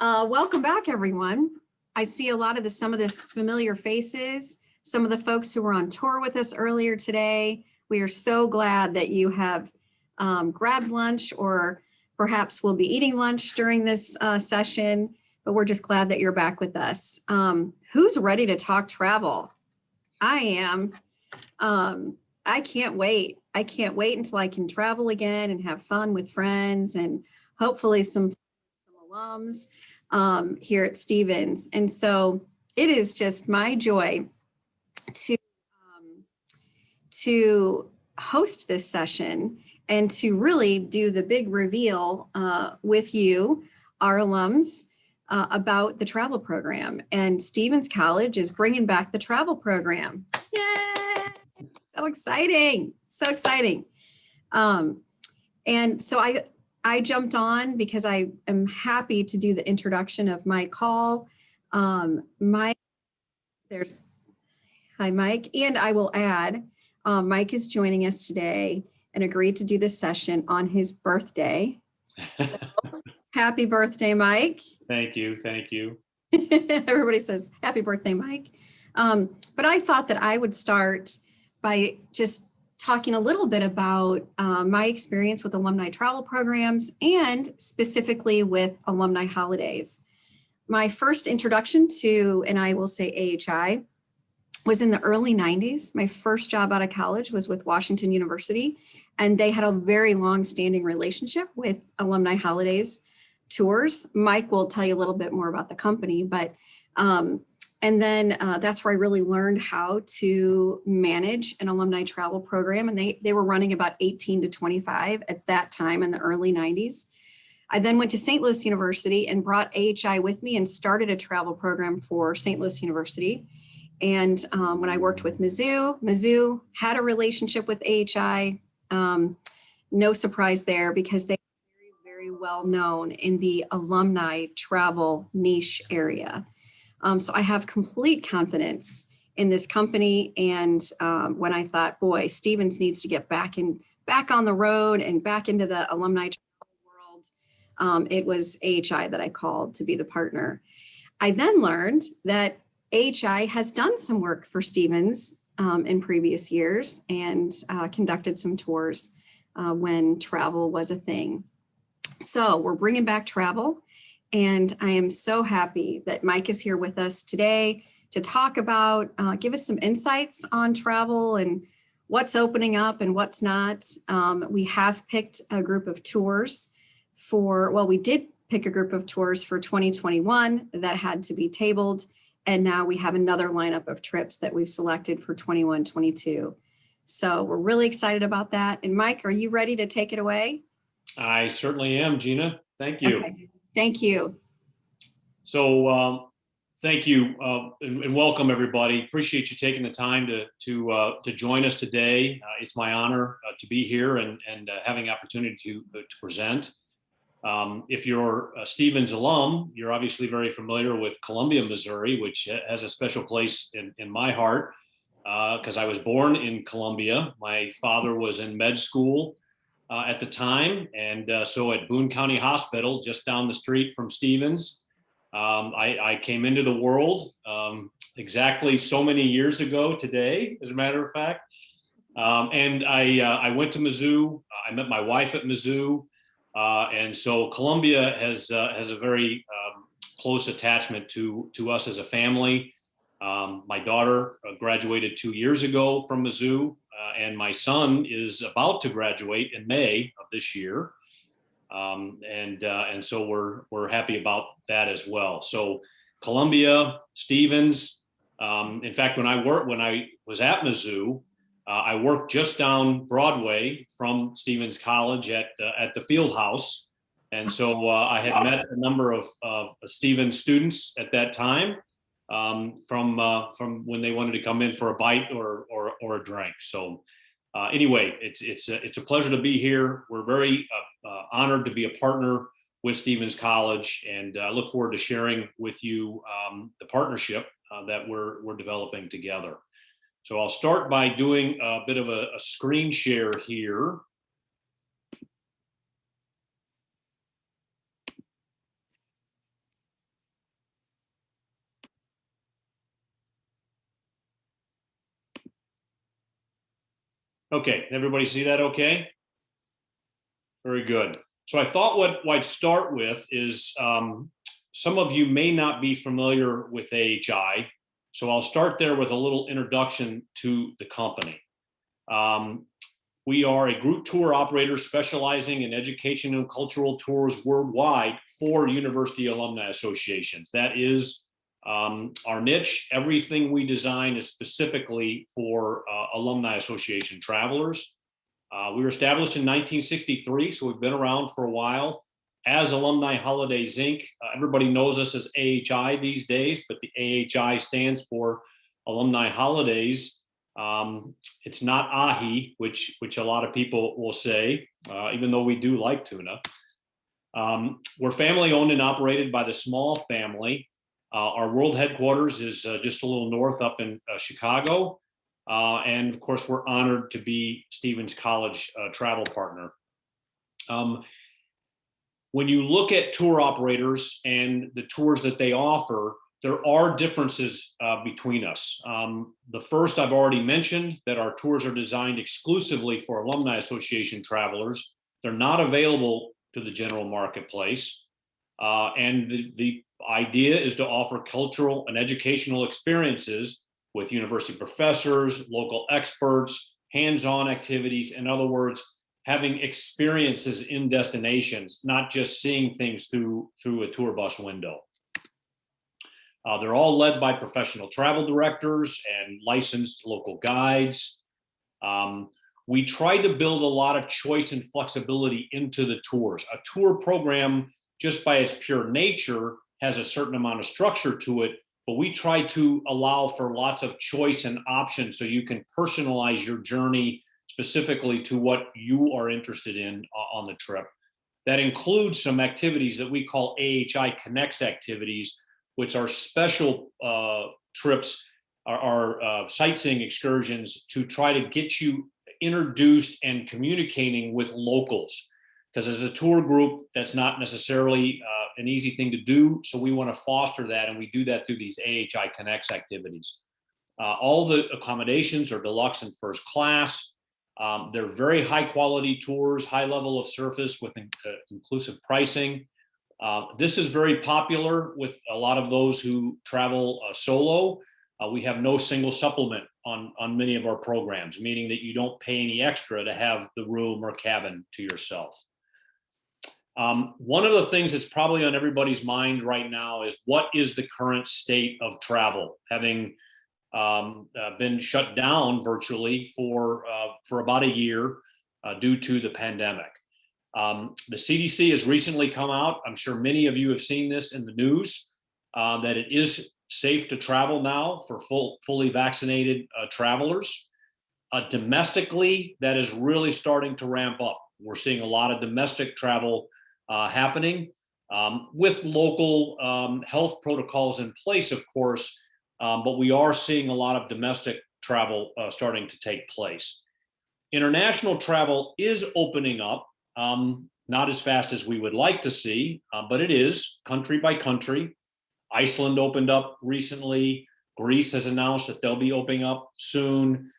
Welcome back, everyone. I see a lot of some of the familiar faces, some of the folks who were on tour with us earlier today. We are so glad that you have grabbed lunch, or perhaps will be eating lunch during this session, but we're just glad that you're back with us. Who's ready to talk travel? I am. I can't wait. I can't wait until I can travel again and have fun with friends and hopefully some alums here at Stevens. And so it is just my joy to host this session and to really do the big reveal with you, our alums, about the travel program. And Stevens College is bringing back the travel program. Yay! So exciting, so exciting. And so I jumped on because I am happy to do the introduction of Mike Hall. Mike, hi Mike, and I will add, Mike is joining us today and agreed to do this session on his birthday. So, happy birthday, Mike. Thank you, thank you. Everybody says happy birthday, Mike. But I thought that I would start by just talking a little bit about my experience with alumni travel programs and specifically with alumni holidays. My first introduction to, and I will say AHI, was in the early 90s. My first job out of college was with Washington University, and they had a very long-standing relationship with alumni holidays tours. Mike will tell you a little bit more about the company, but and then that's where I really learned how to manage an alumni travel program. And they were running about 18 to 25 at that time in the early 90s. I then went to St. Louis University and brought AHI with me and started a travel program for St. Louis University. And when I worked with Mizzou had a relationship with AHI. No surprise there because they are very, very well known in the alumni travel niche area. So I have complete confidence in this company. And when I thought, boy, Stevens needs to get back on the road and back into the alumni travel world, it was AHI that I called to be the partner. I then learned that AHI has done some work for Stevens in previous years and conducted some tours when travel was a thing. So we're bringing back travel. And I am so happy that Mike is here with us today to talk about, give us some insights on travel and what's opening up and what's not. We have picked a group of tours we did pick a group of tours for 2021 that had to be tabled. And now we have another lineup of trips that we've selected for 21, 22. So we're really excited about that. And Mike, are you ready to take it away? I certainly am, Gina. Thank you. Okay. Thank you. So thank you and welcome everybody. Appreciate you taking the time to join us today. It's my honor to be here and having the opportunity to present. If you're a Stevens alum, you're obviously very familiar with Columbia, Missouri, which has a special place in my heart because I was born in Columbia. My father was in med school at the time. And so at Boone County Hospital, just down the street from Stevens, I came into the world exactly so many years ago today, as a matter of fact. And I went to Mizzou. I met my wife at Mizzou. And so Columbia has a very close attachment to us as a family. My daughter graduated 2 years ago from Mizzou. And my son is about to graduate in May of this year, and so we're happy about that as well. So Columbia, Stevens. In fact, when I was at Mizzou, I worked just down Broadway from Stevens College at the Field House, and so I had met a number of Stevens students at that time. From when they wanted to come in for a bite or a drink. So anyway, it's a pleasure to be here. We're very honored to be a partner with Stevens College, and I look forward to sharing with you the partnership that we're developing together. So I'll start by doing a bit of a screen share here. Okay, everybody see that okay? Very good. So I thought what I'd start with is some of you may not be familiar with AHI. So I'll start there with a little introduction to the company. We are a group tour operator specializing in education and cultural tours worldwide for university alumni associations. That is our niche. Everything we design is specifically for alumni association travelers. We were established in 1963, so we've been around for a while as Alumni Holidays Inc. Everybody knows us as AHI these days, but the AHI stands for Alumni Holidays. It's not Ahi, which a lot of people will say, even though we do like tuna. We're family owned and operated by the Small family. Our world headquarters is just a little north up in Chicago. And of course, we're honored to be Stevens College travel partner. When you look at tour operators and the tours that they offer, there are differences between us. The first I've already mentioned, that our tours are designed exclusively for Alumni Association travelers. They're not available to the general marketplace. And the idea is to offer cultural and educational experiences with university professors, local experts, hands-on activities. In other words, having experiences in destinations, not just seeing things through a tour bus window. They're all led by professional travel directors and licensed local guides. We try to build a lot of choice and flexibility into the tours. A tour program, just by its pure nature, has a certain amount of structure to it, but we try to allow for lots of choice and options so you can personalize your journey specifically to what you are interested in on the trip. That includes some activities that we call AHI Connects Activities, which are special trips, are sightseeing excursions to try to get you introduced and communicating with locals. Because as a tour group, that's not necessarily an easy thing to do. So we want to foster that, and we do that through these AHI Connects activities. All the accommodations are deluxe and first class. They're very high quality tours, high level of service with inclusive pricing. This is very popular with a lot of those who travel solo. We have no single supplement on many of our programs, meaning that you don't pay any extra to have the room or cabin to yourself. One of the things that's probably on everybody's mind right now is what is the current state of travel, having been shut down virtually for about a year due to the pandemic. The CDC has recently come out. I'm sure many of you have seen this in the news, that it is safe to travel now for fully vaccinated travelers. Domestically, that is really starting to ramp up. We're seeing a lot of domestic travel happening with local health protocols in place, of course, but we are seeing a lot of domestic travel starting to take place. International travel is opening up, not as fast as we would like to see, but it is country by country. Iceland opened up recently. Greece has announced that they'll be opening up soon.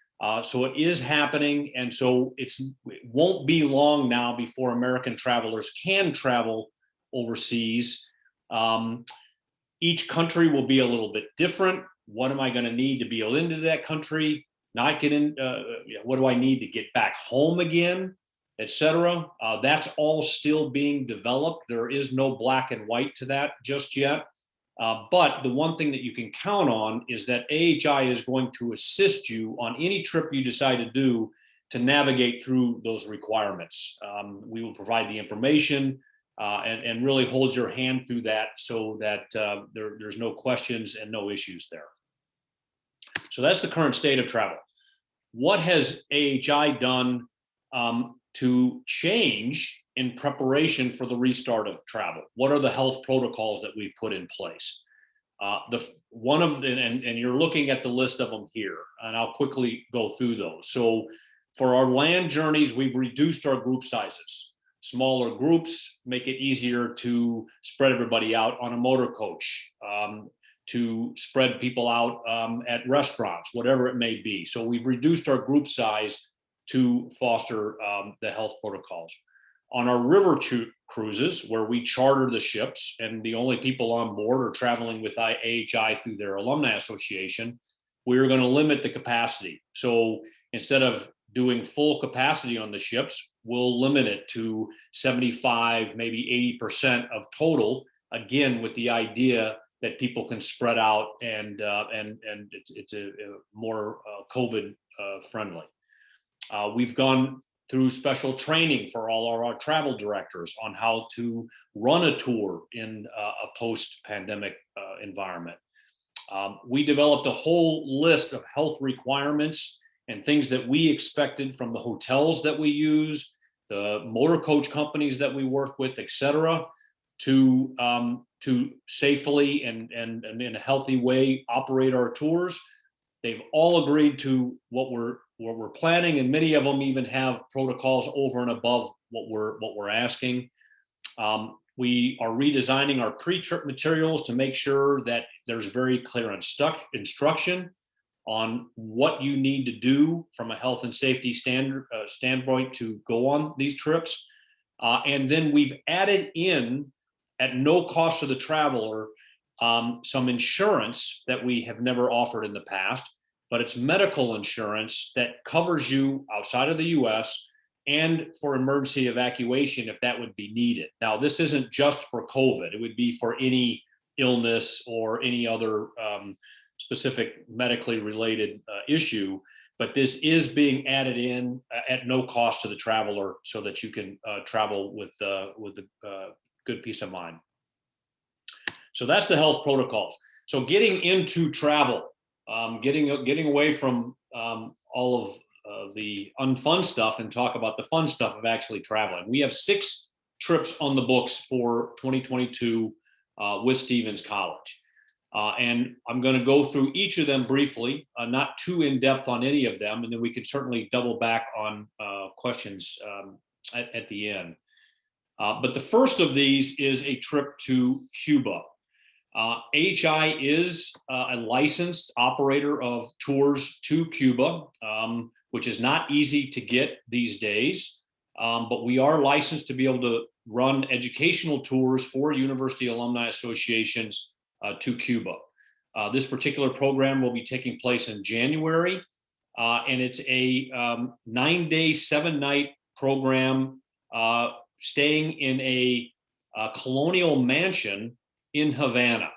So it is happening. And so it won't be long now before American travelers can travel overseas. Each country will be a little bit different. What am I going to need to be able into that country? Not get in, what do I need to get back home again, etc. That's all still being developed. There is no black and white to that just yet. But the one thing that you can count on is that AHI is going to assist you on any trip you decide to do to navigate through those requirements. We will provide the information and really hold your hand through that so that there's no questions and no issues there. So that's the current state of travel. What has AHI done to change in preparation for the restart of travel? What are the health protocols that we've put in place? And you're looking at the list of them here, and I'll quickly go through those. So for our land journeys, we've reduced our group sizes. Smaller groups make it easier to spread everybody out on a motor coach, to spread people out at restaurants, whatever it may be. So we've reduced our group size to foster the health protocols. On our river cruises, where we charter the ships and the only people on board are traveling with AHI through their alumni association, we're going to limit the capacity. So instead of doing full capacity on the ships, we'll limit it to 75, maybe 80% of total, again, with the idea that people can spread out and it's a more COVID friendly. We've gone through special training for all our travel directors on how to run a tour in a post-pandemic environment. We developed a whole list of health requirements and things that we expected from the hotels that we use, the motor coach companies that we work with, et cetera, to safely and in a healthy way operate our tours. They've all agreed to what we're planning, and many of them even have protocols over and above what we're asking. We are redesigning our pre-trip materials to make sure that there's very clear instruction on what you need to do from a health and safety standpoint to go on these trips. And then we've added in, at no cost to the traveler, some insurance that we have never offered in the past, but it's medical insurance that covers you outside of the US and for emergency evacuation if that would be needed. Now, this isn't just for COVID. It would be for any illness or any other specific medically related issue, but this is being added in at no cost to the traveler so that you can travel with a good peace of mind. So that's the health protocols. So getting into travel, getting away from all of the unfun stuff and talk about the fun stuff of actually traveling. We have 6 trips on the books for 2022 with Stevens College. And I'm going to go through each of them briefly, not too in depth on any of them, and then we can certainly double back on questions at the end. But the first of these is a trip to Cuba. AHI is a licensed operator of tours to Cuba, which is not easy to get these days, but we are licensed to be able to run educational tours for university alumni associations to Cuba. This particular program will be taking place in January, and it's a 9-day, 7-night program staying in a colonial mansion in Havana.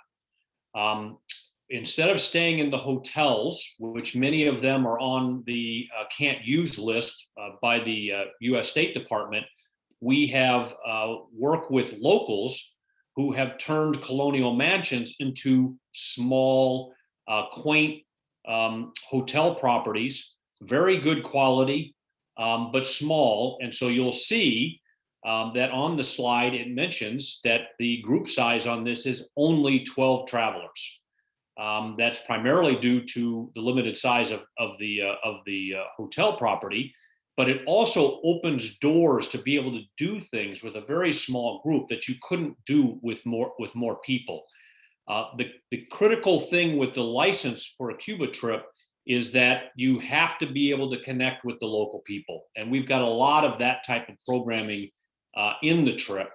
Instead of staying in the hotels, which many of them are on the can't use list by the US State Department, we have worked with locals who have turned colonial mansions into small, quaint hotel properties, very good quality, but small. And so you'll see that on the slide, it mentions that the group size on this is only 12 travelers. That's primarily due to the limited size of the hotel property, but it also opens doors to be able to do things with a very small group that you couldn't do with more people. The critical thing with the license for a Cuba trip is that you have to be able to connect with the local people. And we've got a lot of that type of programming in the trip.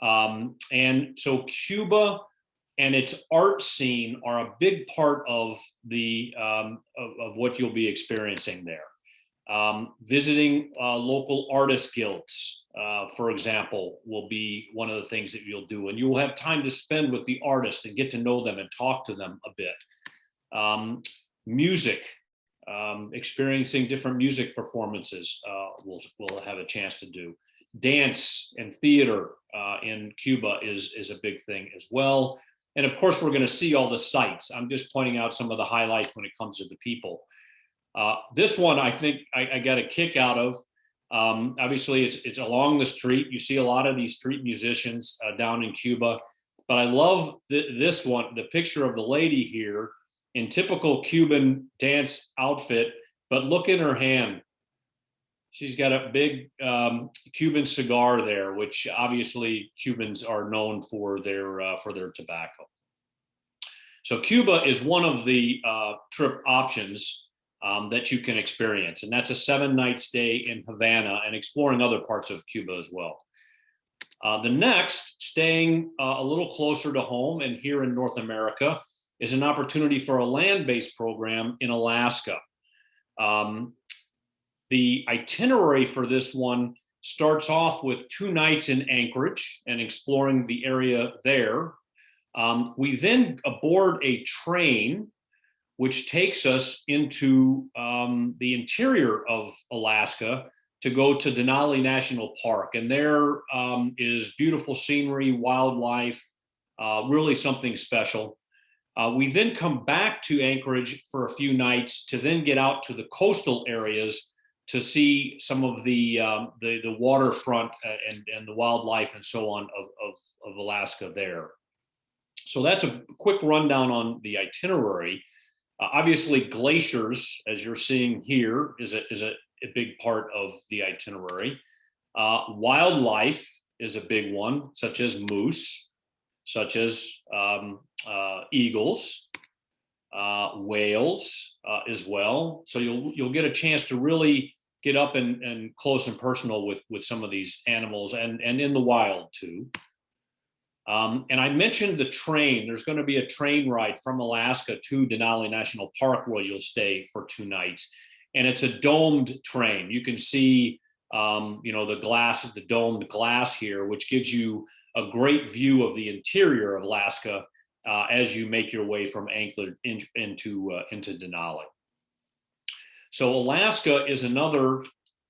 And so Cuba and its art scene are a big part of the of what you'll be experiencing there. Visiting local artist guilds, for example, will be one of the things that you'll do, and you will have time to spend with the artist and get to know them and talk to them a bit. Music, experiencing different music performances, we'll have a chance to do. Dance and theater in Cuba is a big thing as well. And of course, we're going to see all the sights. I'm just pointing out some of the highlights when it comes to the people. This one, I think I got a kick out of. Obviously, it's along the street. You see a lot of these street musicians down in Cuba. But I love this one, the picture of the lady here in typical Cuban dance outfit. But look in her hand. She's got a big Cuban cigar there, which obviously Cubans are known for their tobacco. So Cuba is one of the trip options. that you can experience. And that's a 7-night stay in Havana and exploring other parts of Cuba as well. The next, staying a little closer to home and here in North America, is an opportunity for a land-based program in Alaska. The itinerary for this one starts off with 2 nights in Anchorage and exploring the area there. We then board a train which takes us into the interior of Alaska to go to Denali National Park. And there is beautiful scenery, wildlife, really something special. We then come back to Anchorage for a few nights to then get out to the coastal areas to see some of the waterfront and the wildlife and so on of Alaska there. So that's a quick rundown on the itinerary. Obviously, glaciers, as you're seeing here, is a big part of the itinerary. Wildlife is a big one, such as moose, such as eagles, whales as well. So you'll get a chance to really get up and close and personal with some of these animals and in the wild too. And I mentioned the train. There's going to be a train ride from Alaska to Denali National Park where you'll stay for 2 nights. And it's a domed train. You can see, the domed glass here, which gives you a great view of the interior of Alaska as you make your way from Anchorage into Denali. So Alaska is another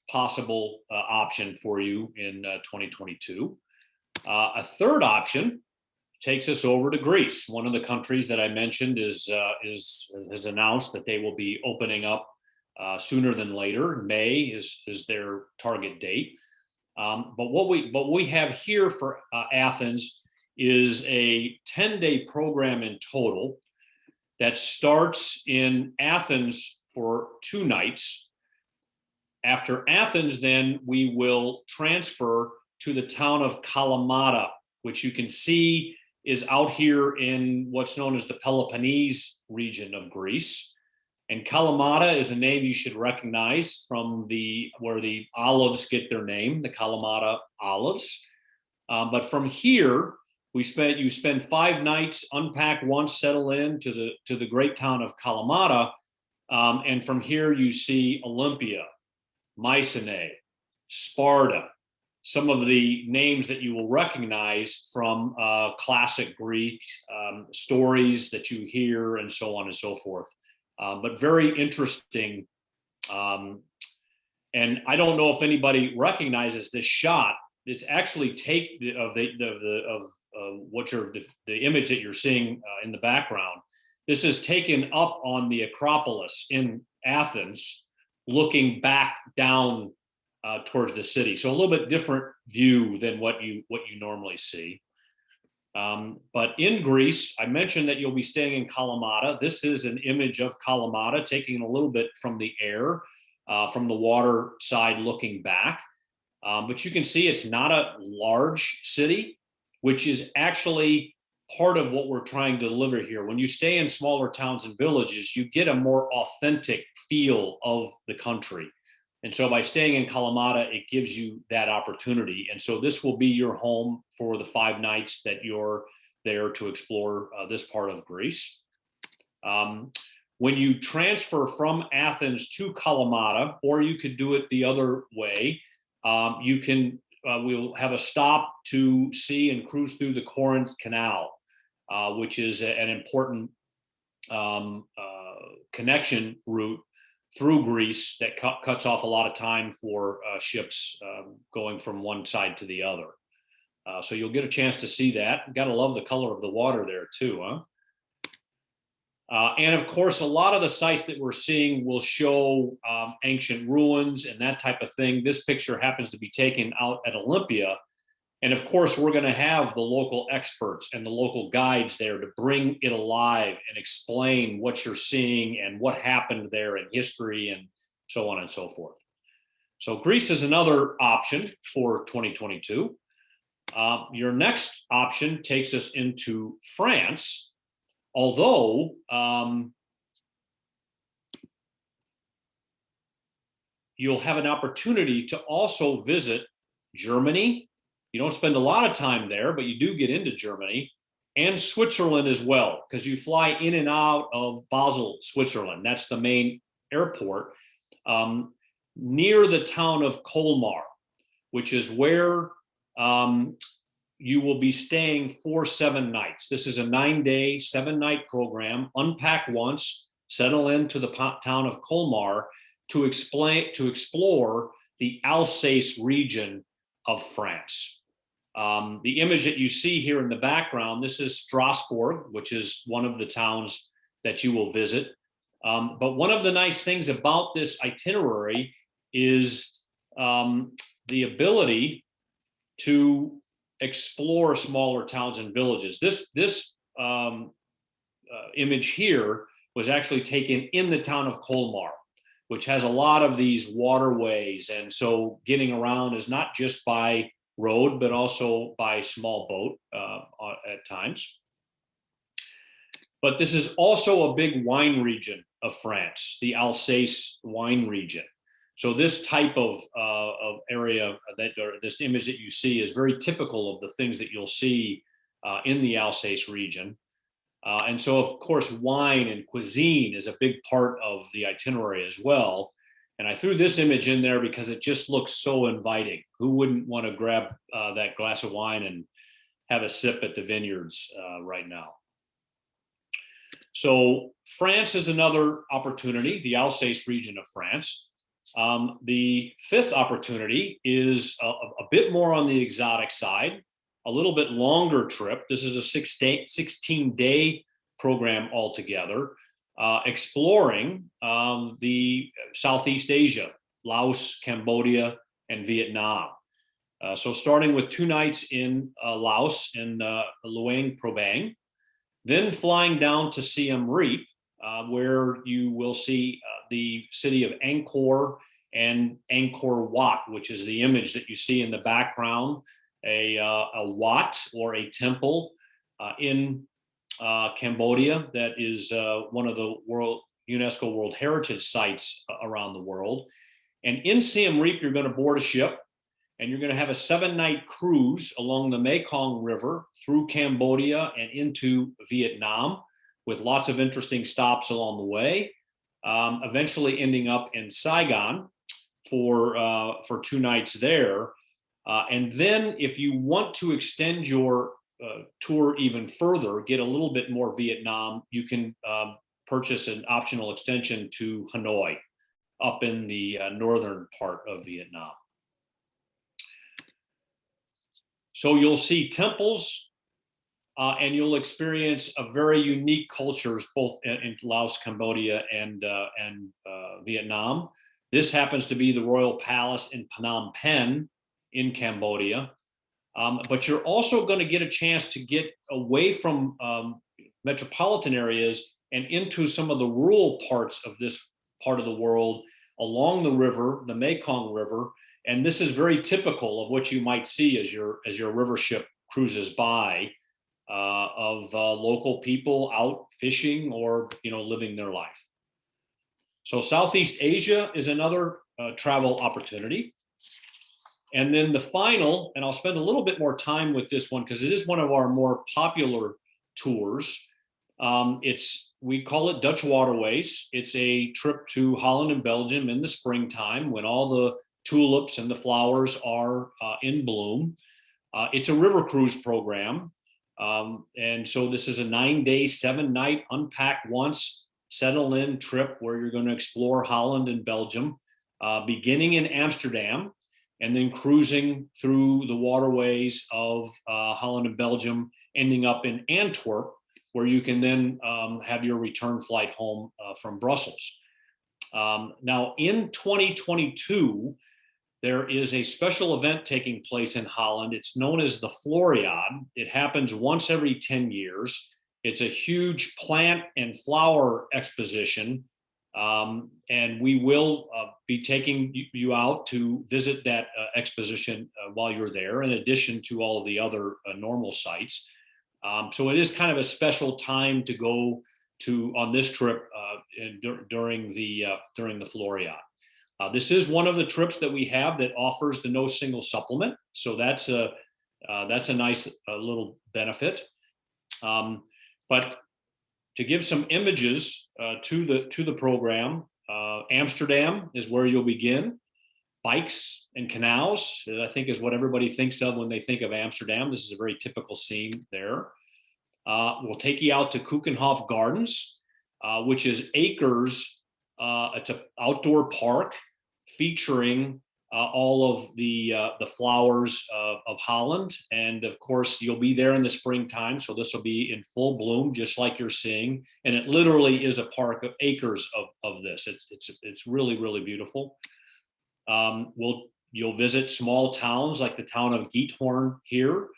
possible option for you in 2022. A third option takes us over to Greece. One of the countries that I mentioned has announced that they will be opening up sooner than later. May is their target date. But what we have here for Athens is a 10-day program in total that starts in Athens for 2 nights. After Athens, then we will transfer to the town of Kalamata, which you can see is out here in what's known as the Peloponnese region of Greece. And Kalamata is a name you should recognize from where the olives get their name, the Kalamata olives. But from here, you spend 5 nights, unpack once, settle in to the great town of Kalamata. And from here, you see Olympia, Mycenae, Sparta, some of the names that you will recognize from classic Greek stories that you hear and so on and so forth. But very interesting. And I don't know if anybody recognizes this shot. It's actually the image that you're seeing in the background. This is taken up on the Acropolis in Athens, looking back down towards the city. So a little bit different view than what you normally see. But in Greece, I mentioned that you'll be staying in Kalamata. This is an image of Kalamata, taking a little bit from the air, from the water side looking back. But you can see it's not a large city, which is actually part of what we're trying to deliver here. When you stay in smaller towns and villages, you get a more authentic feel of the country. And so by staying in Kalamata, it gives you that opportunity. And so this will be your home for the 5 nights that you're there to explore this part of Greece. When you transfer from Athens to Kalamata, or you could do it the other way, we'll have a stop to see and cruise through the Corinth Canal, which is an important connection route through Greece that cuts off a lot of time for ships going from one side to the other. So you'll get a chance to see that. Gotta love the color of the water there too, huh? And of course, a lot of the sites that we're seeing will show ancient ruins and that type of thing. This picture happens to be taken out at Olympia. And of course, we're going to have the local experts and the local guides there to bring it alive and explain what you're seeing and what happened there in history and so on and so forth. So Greece is another option for 2022. Your next option takes us into France, although you'll have an opportunity to also visit Germany. You don't spend a lot of time there, but you do get into Germany, and Switzerland as well, because you fly in and out of Basel, Switzerland. That's the main airport, near the town of Colmar, which is where you will be staying for 7 nights. This is a 9-day, 7-night program. Unpack once, settle into the town of Colmar to explore the Alsace region of France. The image that you see here in the background, this is Strasbourg, which is one of the towns that you will visit. But one of the nice things about this itinerary is the ability to explore smaller towns and villages. This image here was actually taken in the town of Colmar, which has a lot of these waterways. And so getting around is not just by road, but also by small boat at times. But this is also a big wine region of France, the Alsace wine region. So this type of area, or this image that you see, is very typical of the things that you'll see in the Alsace region. And so, of course, wine and cuisine is a big part of the itinerary as well. And I threw this image in there because it just looks so inviting. Who wouldn't want to grab that glass of wine and have a sip at the vineyards right now? So France is another opportunity, the Alsace region of France. The fifth opportunity is a bit more on the exotic side, a little bit longer trip. This is a 16-day program altogether, exploring the Southeast Asia, Laos, Cambodia, and Vietnam. So starting with 2 nights in Laos in Luang Prabang, then flying down to Siem Reap, where you will see the city of Angkor and Angkor Wat, which is the image that you see in the background, a Wat, or a temple in Cambodia that is one of the UNESCO World Heritage Sites around the world. And in Siem Reap, you're going to board a ship, and you're going to have a 7-night cruise along the Mekong River through Cambodia and into Vietnam, with lots of interesting stops along the way, eventually ending up in Saigon for 2 nights there. And then if you want to extend your tour even further, get a little bit more Vietnam, you can purchase an optional extension to Hanoi, up in the northern part of Vietnam. So you'll see temples, and you'll experience a very unique cultures, both in Laos, Cambodia, and Vietnam. This happens to be the Royal Palace in Phnom Penh in Cambodia. But you're also going to get a chance to get away from metropolitan areas and into some of the rural parts of this part of the world along the river, the Mekong River. And this is very typical of what you might see as your river ship cruises by, of local people out fishing or living their life. So Southeast Asia is another travel opportunity. And then the final, and I'll spend a little bit more time with this one because it is one of our more popular tours. We call it Dutch Waterways. It's a trip to Holland and Belgium in the springtime when all the tulips and the flowers are in bloom. It's a river cruise program. And so this is a 9-day, 7-night unpack once, settle in trip where you're going to explore Holland and Belgium, beginning in Amsterdam, and then cruising through the waterways of Holland and Belgium, ending up in Antwerp, where you can then have your return flight home from Brussels. Now, in 2022, there is a special event taking place in Holland. It's known as the Floriade. It happens once every 10 years. It's a huge plant and flower exposition. And we will be taking you out to visit that exposition while you're there, in addition to all of the other normal sites. So it is kind of a special time to go to on this trip during the Floriade. This is one of the trips that we have that offers the no single supplement. So that's a nice little benefit. But to give some images to the program, Amsterdam is where you'll begin. Bikes and canals, I think, is what everybody thinks of when they think of Amsterdam. This is a very typical scene there. We'll take you out to Kookenhof Gardens, which is acres. It's an outdoor park featuring all of the flowers of Holland. And of course, you'll be there in the springtime. So this will be in full bloom, just like you're seeing. And it literally is a park of acres of this. It's really, really beautiful. You'll visit small towns like the town of Giethoorn here.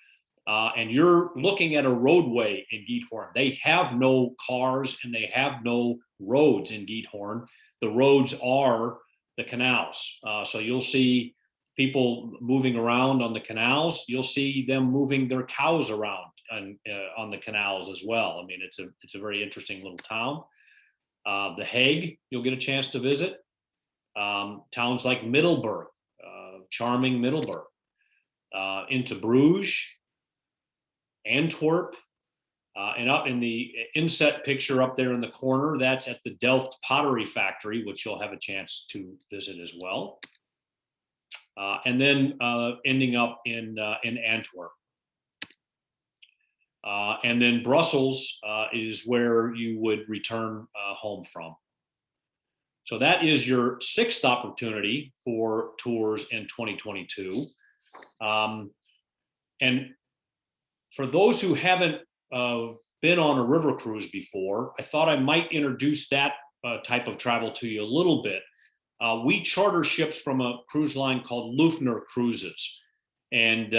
And you're looking at a roadway in Giethoorn. They have no cars and they have no roads in Giethoorn. The roads are the canals. So you'll see people moving around on the canals. You'll see them moving their cows around on the canals as well. I mean, it's a very interesting little town. The Hague, you'll get a chance to visit. Towns like Middelburg, charming Middelburg, into Bruges, Antwerp, and up in the inset picture up there in the corner, that's at the Delft Pottery Factory, which you'll have a chance to visit as well. And then ending up in Antwerp. And then Brussels is where you would return home from. So that is your 6th opportunity for tours in 2022. And for those who haven't been on a river cruise before, I thought I might introduce that type of travel to you a little bit. We charter ships from a cruise line called Luftner Cruises. And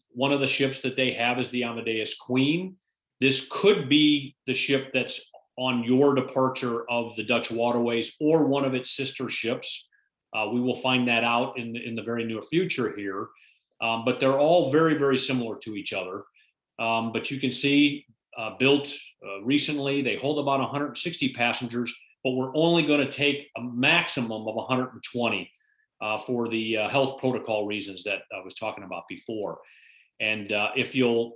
one of the ships that they have is the Amadeus Queen. This could be the ship that's on your departure of the Dutch Waterways or one of its sister ships. We will find that out in the very near future here. But they're all very, very similar to each other. But you can see built recently, they hold about 160 passengers, but we're only going to take a maximum of 120 for the health protocol reasons that I was talking about before. And if you'll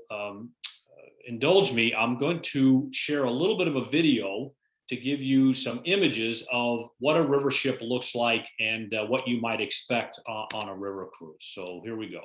indulge me, I'm going to share a little bit of a video to give you some images of what a river ship looks like and what you might expect on a river cruise. So here we go.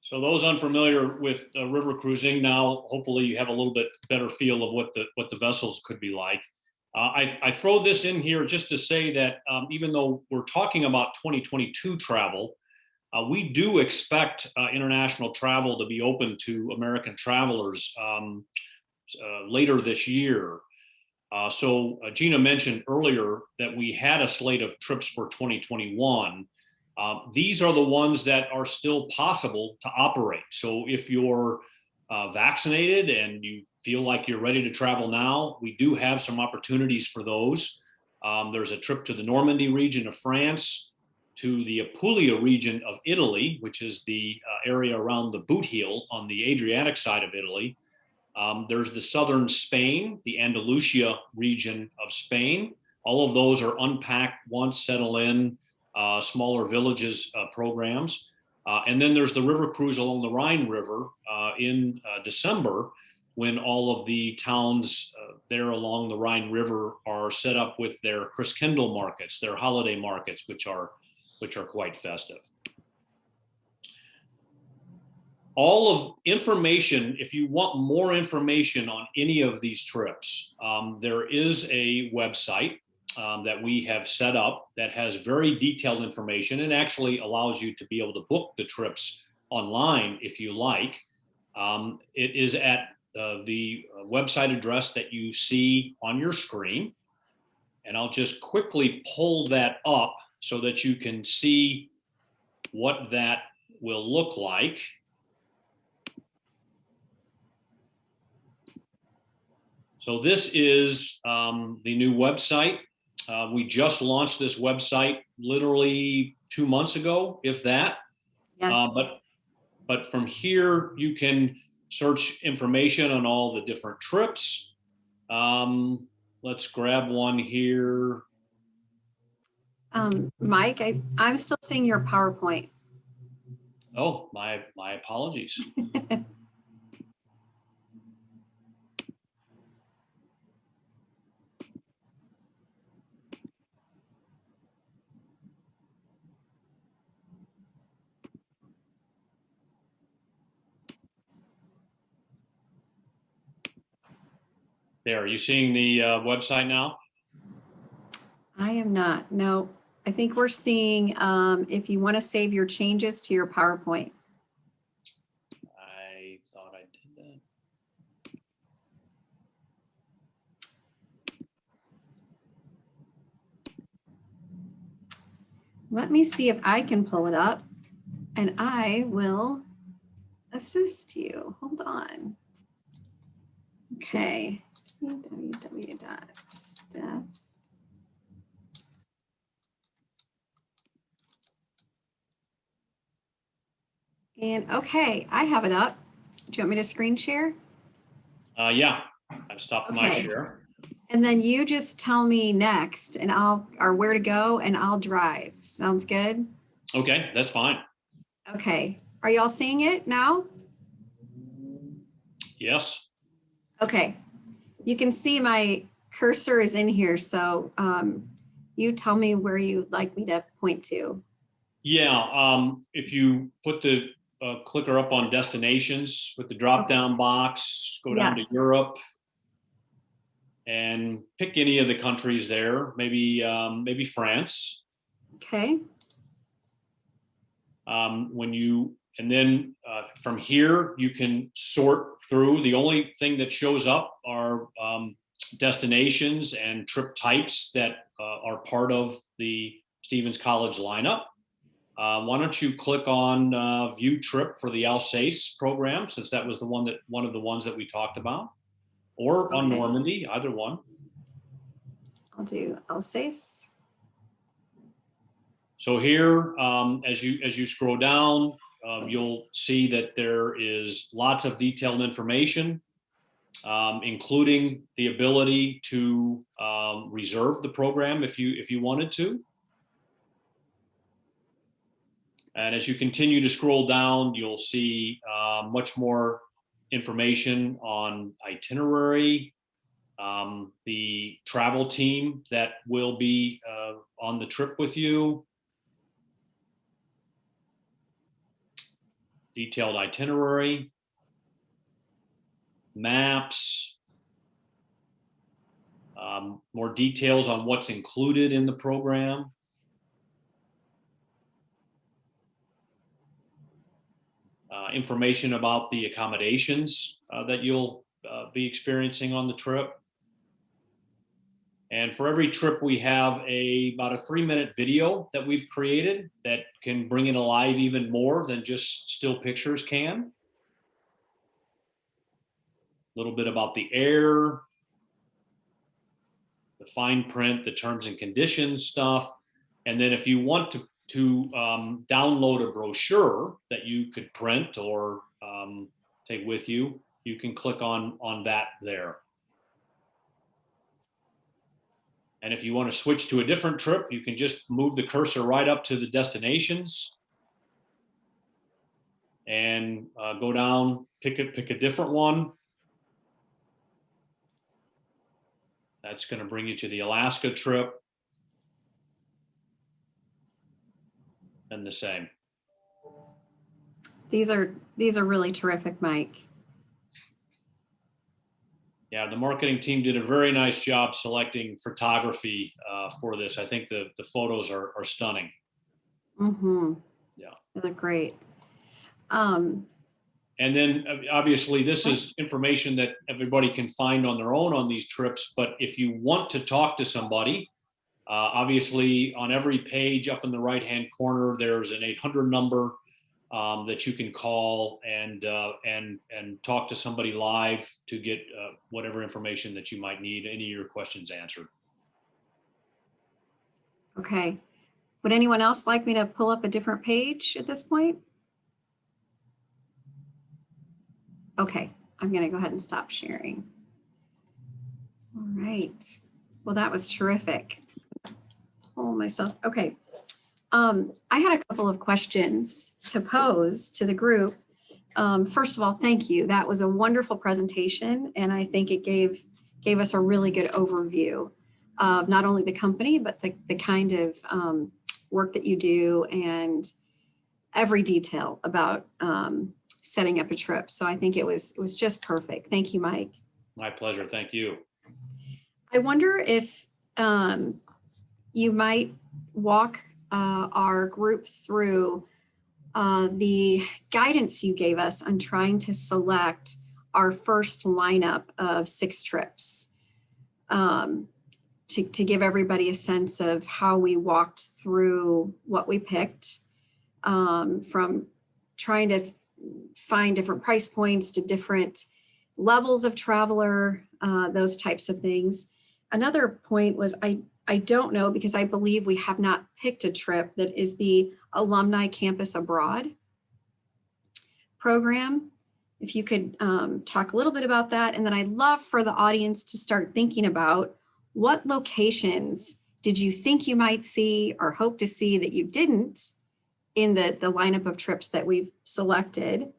So those unfamiliar with river cruising, now hopefully you have a little bit better feel of what the vessels could be like. I throw this in here just to say that even though we're talking about 2022 travel, we do expect international travel to be open to American travelers later this year. So Gina mentioned earlier that we had a slate of trips for 2021. These are the ones that are still possible to operate. So if you're vaccinated and you feel like you're ready to travel now, we do have some opportunities for those. There's a trip to the Normandy region of France, to the Apulia region of Italy, which is the area around the boot heel on the Adriatic side of Italy. There's the southern Spain, the Andalusia region of Spain. All of those are unpacked once, settle in, smaller villages programs. And then there's the river cruise along the Rhine River in December, when all of the towns there along the Rhine River are set up with their Christkindl markets, their holiday markets, which are quite festive. All of information, if you want more information on any of these trips, there is a website that we have set up that has very detailed information and actually allows you to be able to book the trips online if you like. It is at the website address that you see on your screen. And I'll just quickly pull that up so that you can see what that will look like. So this is the new website. We just launched this website literally 2 months ago, if that. Yes. But from here, you can search information on all the different trips. Let's grab one here. Mike, I'm still seeing your PowerPoint. Oh, my apologies. There, are you seeing the website now? I am not. No, I think we're seeing if you want to save your changes to your PowerPoint. I thought I did that. Let me see if I can pull it up and I will assist you. Hold on. Okay. www.steph. And okay, I have it up. Do you want me to screen share? Yeah, I've stopped my Okay. share. And then you just tell me next and or where to go and I'll drive. Sounds good? Okay, that's fine. Okay. Are y'all seeing it now? Yes. Okay. You can see my cursor is in here. So you tell me where you'd like me to point to. Yeah, if you put the clicker up on destinations with the drop-down box, go down to Europe and pick any of the countries there, maybe France. Okay. And then from here, you can sort through. The only thing that shows up are destinations and trip types that are part of the Stephens College lineup. Why don't you click on View Trip for the Alsace program, since that was one of the ones that we talked about, or on Normandy, either one. I'll do Alsace. So here, as you scroll down, you'll see that there is lots of detailed information, including the ability to reserve the program if you wanted to. And as you continue to scroll down, you'll see much more information on itinerary, the travel team that will be on the trip with you, detailed itinerary, maps, more details on what's included in the program. Information about the accommodations that you'll be experiencing on the trip. And for every trip, we have about a 3-minute video that we've created that can bring it alive even more than just still pictures can. A little bit about the air, the fine print, the terms and conditions stuff. And then if you want to download a brochure that you could print or take with you, you can click on that there. And if you want to switch to a different trip, you can just move the cursor right up to the destinations and go down, pick a different one. That's going to bring you to the Alaska trip. And the same. These are really terrific, Mike. Yeah, the marketing team did a very nice job selecting photography for this. I think the photos are stunning. Mm-hmm. Yeah, they're great. And then obviously this is information that everybody can find on their own on these trips. But if you want to talk to somebody, obviously on every page up in the right-hand corner, there's an 800 number that you can call and talk to somebody live to get whatever information that you might need, any of your questions answered. Okay. Would anyone else like me to pull up a different page at this point? Okay, I'm going to go ahead and stop sharing. All right. Well, that was terrific. Pull myself. Okay. I had a couple of questions to pose to the group. First of all, thank you. That was a wonderful presentation, and I think it gave us a really good overview of not only the company, but the kind of work that you do and every detail about setting up a trip. So I think it was just perfect. Thank you, Mike. My pleasure. Thank you. I wonder if you might walk our group through the guidance you gave us on trying to select our first lineup of 6 trips, to give everybody a sense of how we walked through what we picked, from trying to find different price points to different levels of traveler, those types of things. Another point was I don't know, because I believe we have not picked a trip that is the Alumni Campus Abroad program. If you could talk a little bit about that. And then I'd love for the audience to start thinking about what locations did you think you might see or hope to see that you didn't in the lineup of trips that we've selected.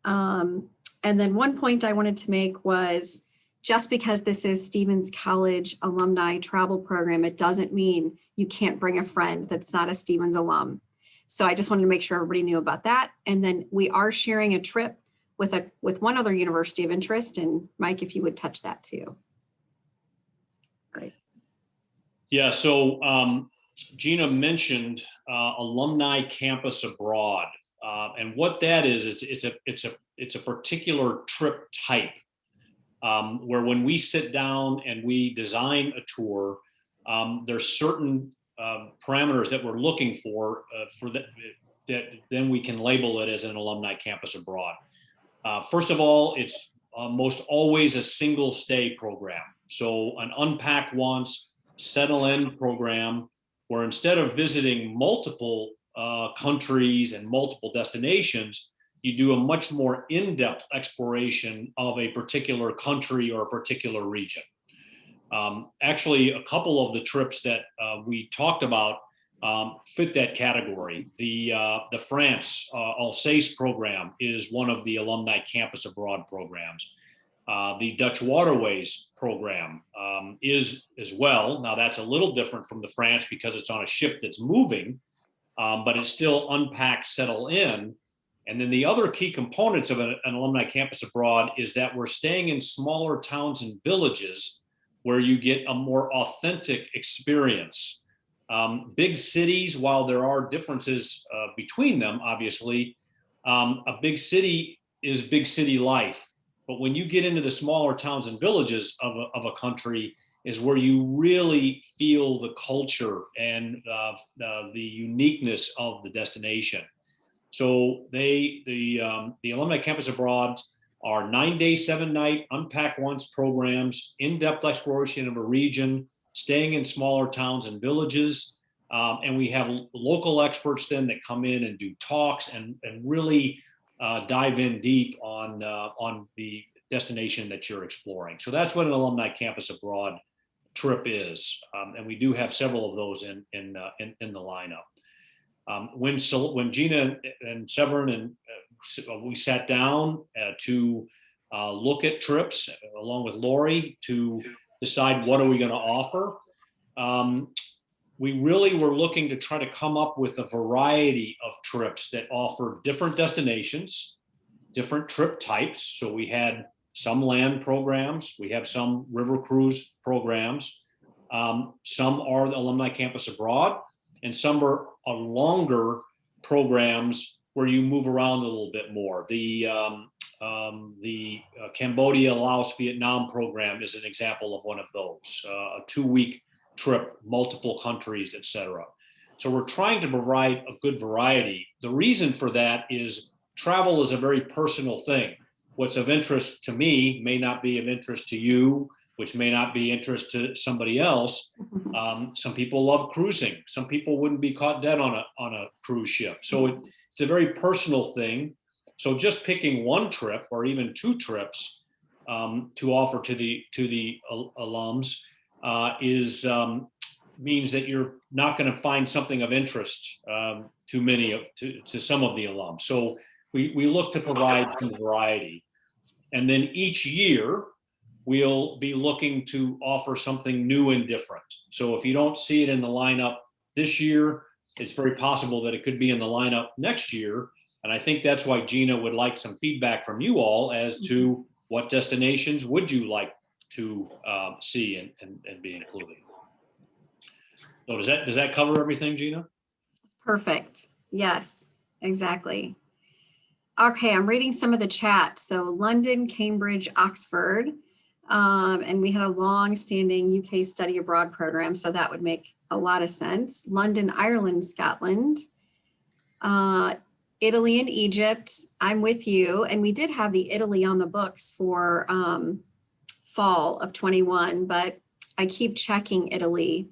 And then one point I wanted to make was, just because this is Stevens College Alumni Travel Program, it doesn't mean you can't bring a friend that's not a Stevens alum. So I just wanted to make sure everybody knew about that. And then we are sharing a trip with one other university of interest. And Mike, if you would touch that too. Great. Yeah, so Gina mentioned Alumni Campus Abroad. And what that is it's a particular trip type. Where when we sit down and we design a tour, there's certain parameters that we're looking for that then we can label it as an Alumni Campus Abroad. First of all, it's almost always a single stay program. So an unpack once, settle in program, where instead of visiting multiple countries and multiple destinations, you do a much more in-depth exploration of a particular country or a particular region. Actually, a couple of the trips that we talked about fit that category. The France Alsace program is one of the Alumni Campus Abroad programs. The Dutch Waterways program is as well. Now that's a little different from the France because it's on a ship that's moving, but it's still unpack, settle in. And then the other key components of an alumni campus abroad is that we're staying in smaller towns and villages where you get a more authentic experience. Big cities, while there are differences between them, obviously, a big city is big city life. But when you get into the smaller towns and villages of a country is where you really feel the culture and the uniqueness of the destination. So the Alumni Campus Abroad are 9-day, 7-night, unpack once programs, in-depth exploration of a region, staying in smaller towns and villages. And we have local experts then that come in and do talks and really dive in deep on the destination that you're exploring. So that's what an Alumni Campus Abroad trip is. And we do have several of those in the lineup. When Gina and Severin and we sat down to look at trips along with Lori to decide what are we going to offer, we really were looking to try to come up with a variety of trips that offer different destinations, different trip types. So we had some land programs, we have some river cruise programs, some are the Alumni Campus Abroad, and some are longer programs where you move around a little bit more. The Cambodia, Laos, Vietnam program is an example of one of those, a 2-week trip, multiple countries, etc. So we're trying to provide a good variety. The reason for that is travel is a very personal thing. What's of interest to me may not be of interest to you, which may not be interest to somebody else. Some people love cruising. Some people wouldn't be caught dead on a cruise ship. So it's a very personal thing. So just picking one trip or even 2 trips to offer to the alums means that you're not going to find something of interest to some of the alums. So we look to provide some variety. And then each year, we'll be looking to offer something new and different. So if you don't see it in the lineup this year, it's very possible that it could be in the lineup next year. And I think that's why Gina would like some feedback from you all as to what destinations would you like to see and be included. So does that cover everything, Gina? Perfect. Yes, exactly. Okay, I'm reading some of the chat. So London, Cambridge, Oxford, and we had a long-standing UK study abroad program, so that would make a lot of sense. London, Ireland, Scotland, Italy and Egypt. I'm with you, and we did have the Italy on the books for fall of 21, but I keep checking Italy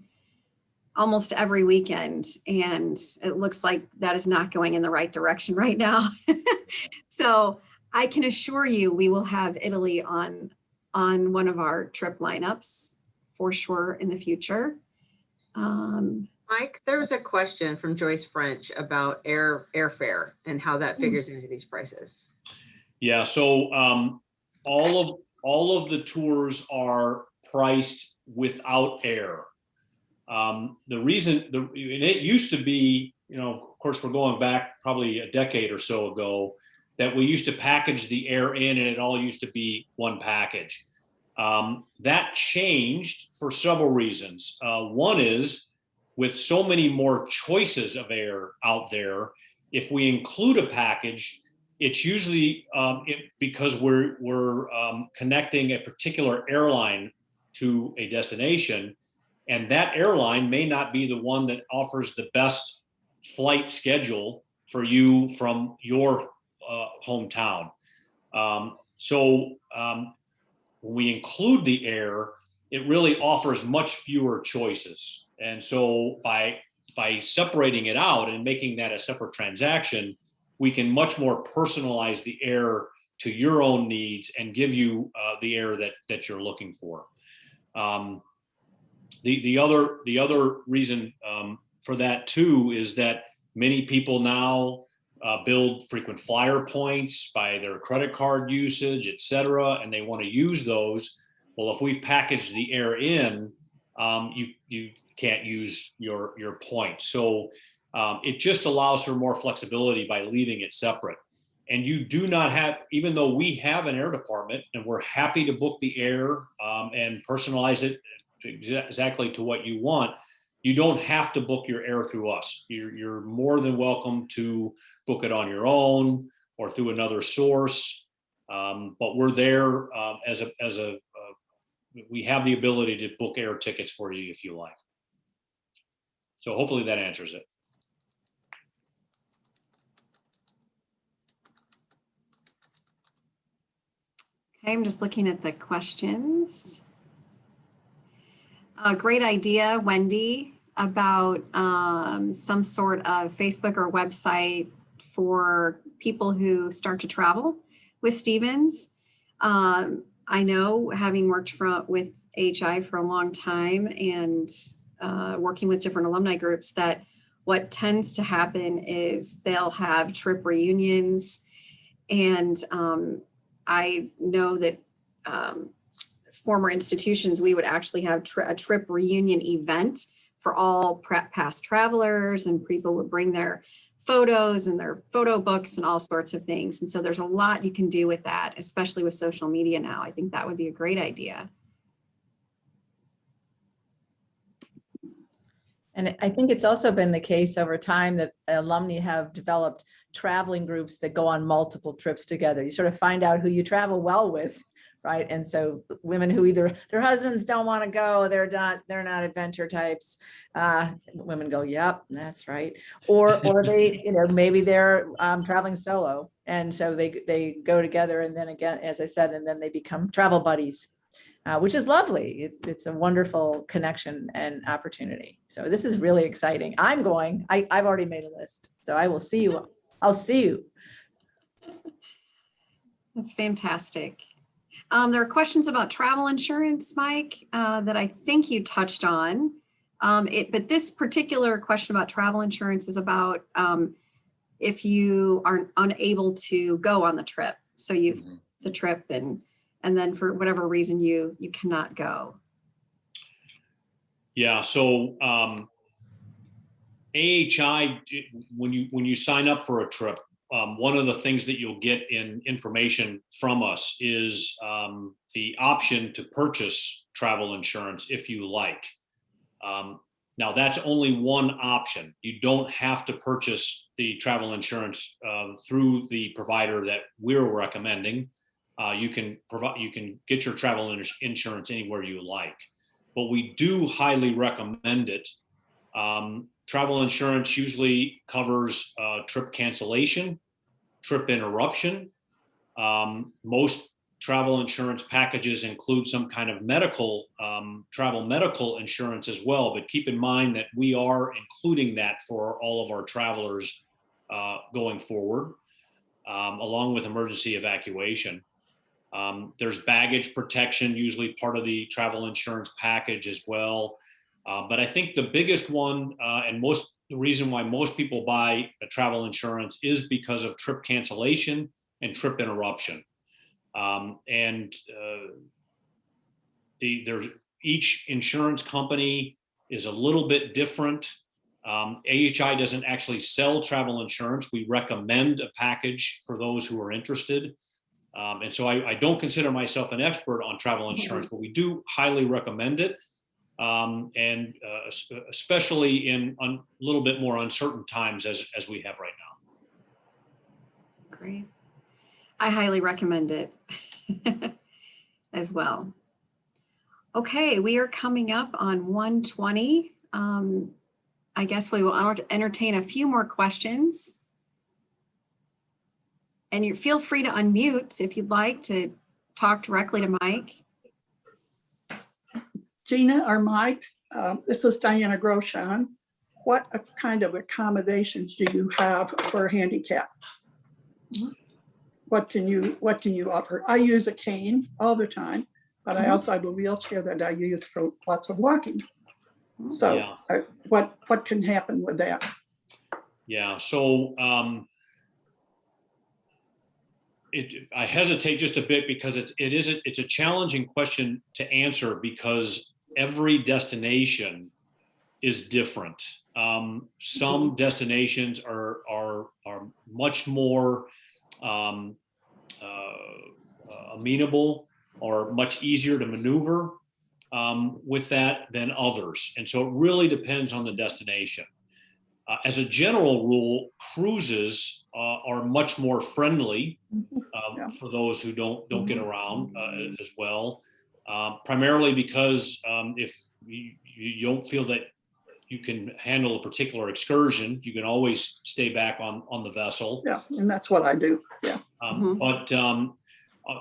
almost every weekend, and it looks like that is not going in the right direction right now. So I can assure you we will have Italy on one of our trip lineups for sure in the future. Mike, there was a question from Joyce French about airfare and how that figures into these prices. Yeah, so all of the tours are priced without air. The reason, it used to be, of course, we're going back probably a decade or so ago, that we used to package the air in and it all used to be one package. That changed for several reasons. One is, with so many more choices of air out there, if we include a package, it's usually because we're connecting a particular airline to a destination, and that airline may not be the one that offers the best flight schedule for you from your hometown. So when we include the air, it really offers much fewer choices. And so by separating it out and making that a separate transaction, we can much more personalize the air to your own needs and give you the air that you're looking for. The other reason for that too is that many people now build frequent flyer points by their credit card usage, et cetera, and they want to use those. Well, if we've packaged the air in, you can't use your points. So it just allows for more flexibility by leaving it separate. And you do not have, even though we have an air department and we're happy to book the air and personalize it exactly to what you want, you don't have to book your air through us. You're more than welcome to book it on your own or through another source. But we're there we have the ability to book air tickets for you if you like. So hopefully that answers it. Okay, I'm just looking at the questions. Great idea, Wendy, about some sort of Facebook or website for people who start to travel with Stevens. I know, having worked with AHI for a long time and working with different alumni groups, that what tends to happen is they'll have trip reunions. And I know that former institutions, we would actually have a trip reunion event for all past travelers, and people would bring their photos and their photo books and all sorts of things. And so there's a lot you can do with that, especially with social media now. I think that would be a great idea. And I think it's also been the case over time that alumni have developed traveling groups that go on multiple trips together. You sort of find out who you travel well with, right? And so women who either their husbands don't want to go, they're not adventure types. Women go, yep, that's right. Or they, maybe they're traveling solo, and so they go together, and then again, as I said, and then they become travel buddies. Which is lovely. It's a wonderful connection and opportunity. So this is really exciting. I'm going. I've already made a list, so I will see you. I'll see you. That's fantastic. There are questions about travel insurance, Mike, that I think you touched on. But this particular question about travel insurance is about if you are unable to go on the trip. So you've the trip and then for whatever reason you cannot go. Yeah, so AHI, when you sign up for a trip, one of the things that you'll get in information from us is the option to purchase travel insurance if you like. Now that's only one option. You don't have to purchase the travel insurance through the provider that we're recommending. You can get your travel insurance anywhere you like, but we do highly recommend it. Travel insurance usually covers trip cancellation, trip interruption. Most travel insurance packages include some kind of travel medical insurance as well, but keep in mind that we are including that for all of our travelers going forward, along with emergency evacuation. There's baggage protection, usually part of the travel insurance package as well. But I think the biggest one and the reason why most people buy a travel insurance is because of trip cancellation and trip interruption. Each insurance company is a little bit different. AHI doesn't actually sell travel insurance. We recommend a package for those who are interested. And so I don't consider myself an expert on travel insurance, but we do highly recommend it. And especially in a little bit more uncertain times as we have right now. Great. I highly recommend it as well. Okay, we are coming up on 1:20. I guess we will entertain a few more questions. And you feel free to unmute if you'd like to talk directly to Mike. Gina or Mike, this is Diana Groshon. What kind of accommodations do you have for handicap? What can you offer? I use a cane all the time, but I also have a wheelchair that I use for lots of walking. So yeah. What can happen with that? Yeah, so I hesitate just a bit because it's a challenging question to answer because every destination is different. Some destinations are much more um, amenable or much easier to maneuver with that than others. And so it really depends on the destination. As a general rule, cruises are much more friendly for those who don't get around as well, primarily because if you don't feel that you can handle a particular excursion, you can always stay back on the vessel. Yeah, and that's what I do. Yeah. But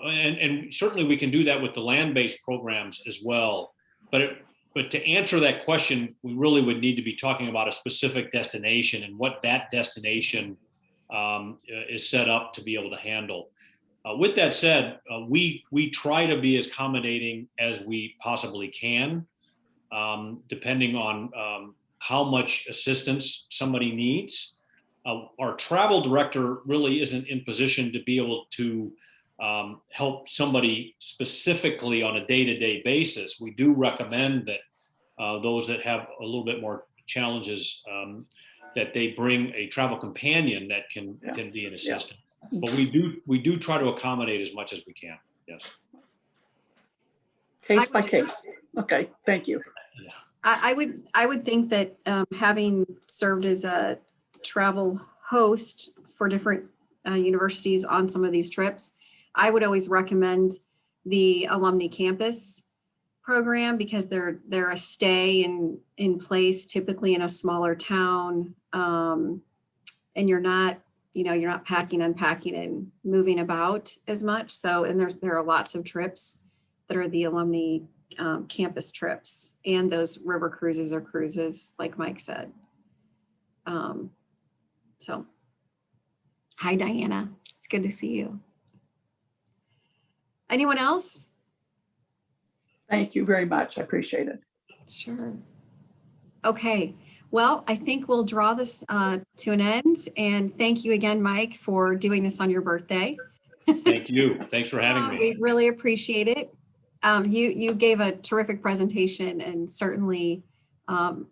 and certainly we can do that with the land-based programs as well. But to answer that question, we really would need to be talking about a specific destination and what that destination is set up to be able to handle. With that said, we try to be as accommodating as we possibly can, depending on how much assistance somebody needs. Our travel director really isn't in position to be able to help somebody specifically on a day-to-day basis. We do recommend that those that have a little bit more challenges, that they bring a travel companion that can be an assistant. Yeah. But we do try to accommodate as much as we can. Yes. Case by case. Okay, thank you. Yeah. I would think that having served as a travel host for different universities on some of these trips, I would always recommend the Alumnae campus program because they're a stay in place, typically in a smaller town, and you're not packing, unpacking, and moving about as much. So, and there are lots of trips that are the Alumnae campus trips and those river cruises or cruises, like Mike said. So, hi, Diana. It's good to see you. Anyone else? Thank you very much. I appreciate it. Sure. Okay. Well, I think we'll draw this to an end. And thank you again, Mike, for doing this on your birthday. Thank you. Thanks for having me. We really appreciate it. You gave a terrific presentation and certainly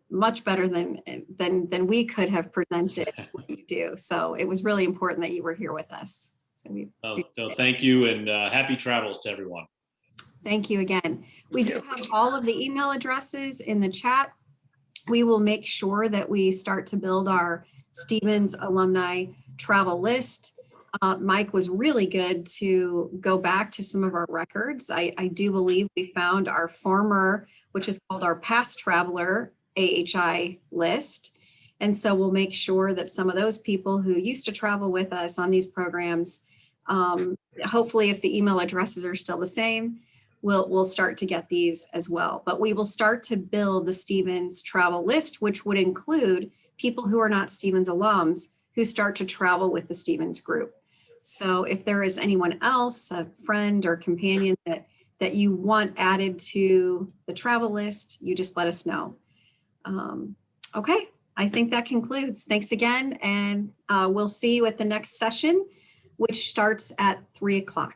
much better than we could have presented what you do. So it was really important that you were here with us. So thank you, and happy travels to everyone. Thank you again. We do have all of the email addresses in the chat. We will make sure that we start to build our Stevens alumni travel list. Mike was really good to go back to some of our records. I do believe we found our former, which is called our past traveler AHI list. And so we'll make sure that some of those people who used to travel with us on these programs, hopefully if the email addresses are still the same, we'll start to get these as well. But we will start to build the Stevens travel list, which would include people who are not Stevens alums who start to travel with the Stevens group. So if there is anyone else, a friend or companion that you want added to the travel list, you just let us know. Okay, I think that concludes. Thanks again, and we'll see you at the next session, which starts at 3 o'clock.